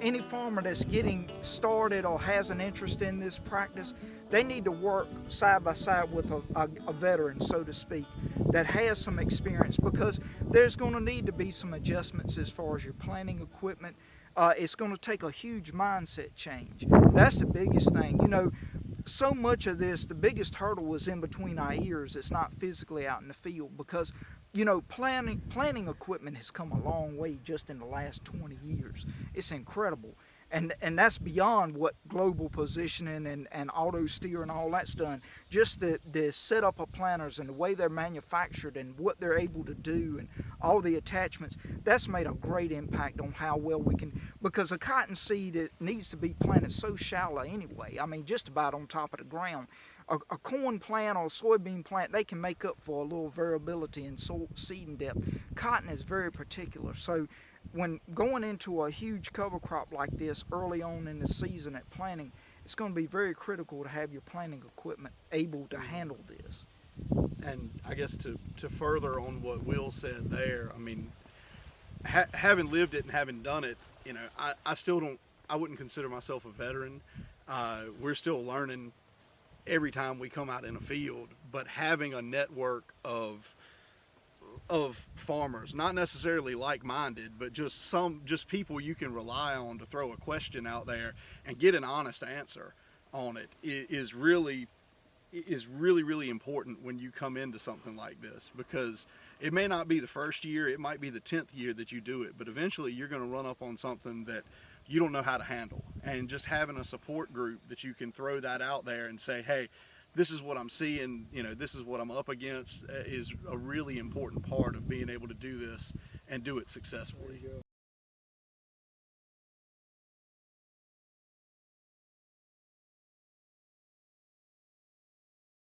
any farmer that's getting started or has an interest in this practice, they need to work side by side with a veteran, so to speak, that has some experience, because there's going to need to be some adjustments as far as your planting equipment. It's going to take a huge mindset change. That's the biggest thing. You know, so much of this, the biggest hurdle is in between our ears. It's not physically out in the field, because you know, planting equipment has come a long way just in the last 20 years. It's incredible. And that's beyond what global positioning and auto steer and all that's done. Just the setup of planters and the way they're manufactured and what they're able to do and all the attachments, that's made a great impact on how well we can, because a cotton seed, it needs to be planted so shallow anyway. I mean, just about on top of the ground. A corn plant or a soybean plant, they can make up for a little variability in seeding depth. Cotton is very particular. So when going into a huge cover crop like this early on in the season at planting, it's going to be very critical to have your planting equipment able to handle this. And I guess to further on what Will said there, I mean, having lived it and having done it, you know, I still don't, I wouldn't consider myself a veteran. We're still learning every time we come out in a field, but having a network of farmers, not necessarily like-minded, but just people you can rely on to throw a question out there and get an honest answer on it is really important when you come into something like this, because it may not be the first year, it might be the 10th year that you do it, but eventually you're going to run up on something that you don't know how to handle. And just having a support group that you can throw that out there and say, hey, this is what I'm seeing, you know, this is what I'm up against, is a really important part of being able to do this and do it successfully.